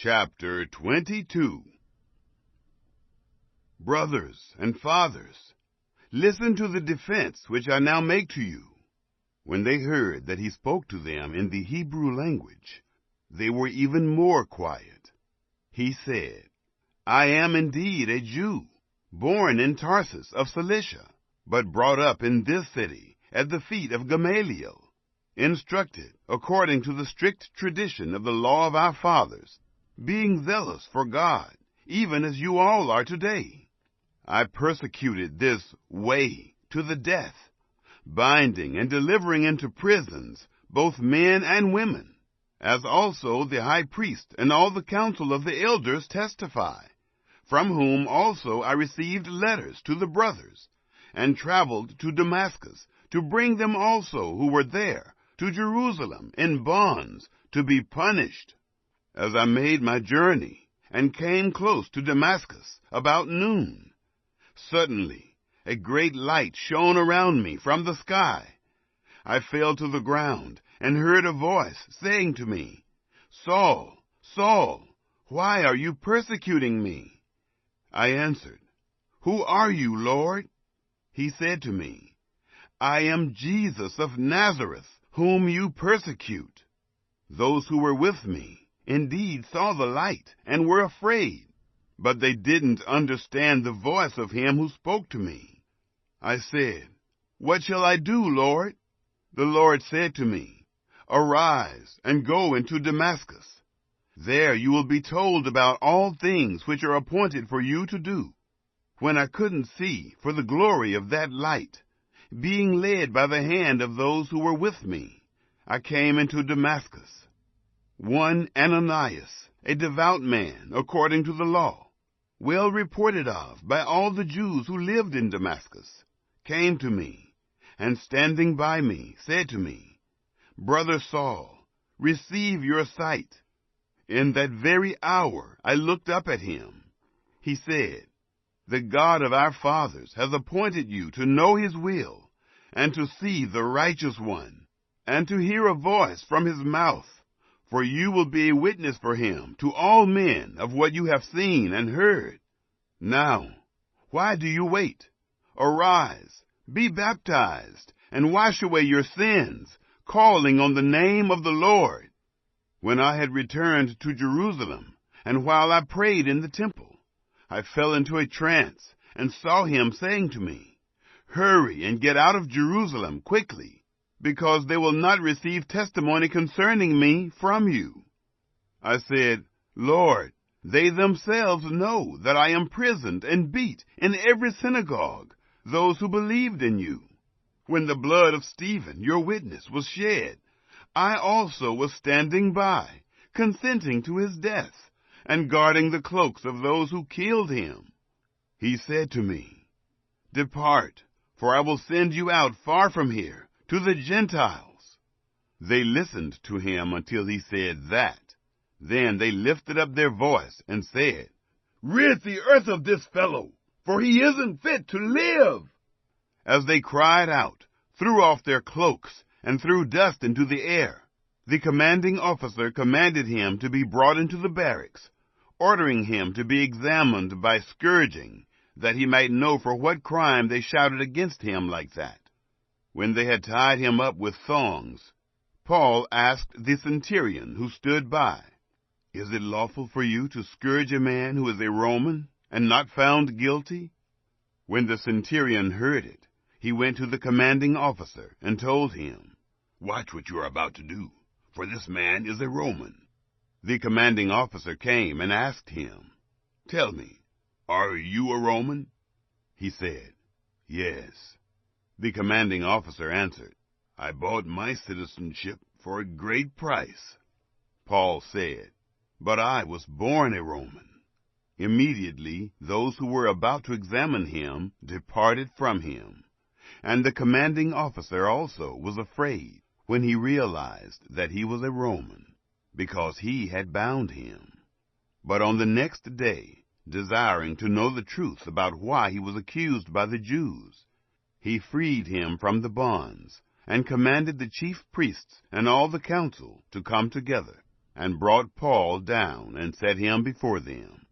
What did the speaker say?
Chapter 22. Brothers and fathers, listen to the defense which I now make to you. When they heard that he spoke to them in the Hebrew language, they were even more quiet. He said, I am indeed a Jew, born in Tarsus of Cilicia, but brought up in this city at the feet of Gamaliel, instructed according to the strict tradition of the law of our fathers, being zealous for God, even as you all are today. I persecuted this way to the death, binding and delivering into prisons both men and women, as also the high priest and all the council of the elders testify, from whom also I received letters to the brothers, and traveled to Damascus to bring them also who were there to Jerusalem in bonds to be punished. As I made my journey and came close to Damascus about noon, suddenly a great light shone around me from the sky. I fell to the ground and heard a voice saying to me, Saul, Saul, why are you persecuting me? I answered, Who are you, Lord? He said to me, I am Jesus of Nazareth, whom you persecute. Those who were with me indeed saw the light and were afraid, but they didn't understand the voice of him who spoke to me. I said, What shall I do, Lord? The Lord said to me, Arise and go into Damascus. There you will be told about all things which are appointed for you to do. When I couldn't see for the glory of that light, being led by the hand of those who were with me, I came into Damascus. One Ananias, a devout man according to the law, well reported of by all the Jews who lived in Damascus, came to me, and standing by me said to me, Brother Saul, receive your sight. In that very hour I looked up at him. He said, The God of our fathers has appointed you to know his will, and to see the righteous one, and to hear a voice from his mouth. For you will be a witness for him to all men of what you have seen and heard. Now, why do you wait? Arise, be baptized, and wash away your sins, calling on the name of the Lord. When I had returned to Jerusalem, and while I prayed in the temple, I fell into a trance and saw him saying to me, Hurry and get out of Jerusalem quickly, because they will not receive testimony concerning me from you. I said, Lord, they themselves know that I imprisoned and beat in every synagogue those who believed in you. When the blood of Stephen, your witness, was shed, I also was standing by, consenting to his death, and guarding the cloaks of those who killed him. He said to me, Depart, for I will send you out far from here, to the Gentiles. They listened to him until he said that. Then they lifted up their voice and said, Rid the earth of this fellow, for he isn't fit to live. As they cried out, threw off their cloaks, and threw dust into the air, the commanding officer commanded him to be brought into the barracks, ordering him to be examined by scourging, that he might know for what crime they shouted against him like that. When they had tied him up with thongs, Paul asked the centurion who stood by, Is it lawful for you to scourge a man who is a Roman and not found guilty? When the centurion heard it, he went to the commanding officer and told him, Watch what you are about to do, for this man is a Roman. The commanding officer came and asked him, Tell me, are you a Roman? He said, Yes. The commanding officer answered, I bought my citizenship for a great price. Paul said, But I was born a Roman. Immediately those who were about to examine him departed from him, and the commanding officer also was afraid when he realized that he was a Roman, because he had bound him. But on the next day, desiring to know the truth about why he was accused by the Jews, he freed him from the bonds, and commanded the chief priests and all the council to come together. and brought Paul down and set him before them.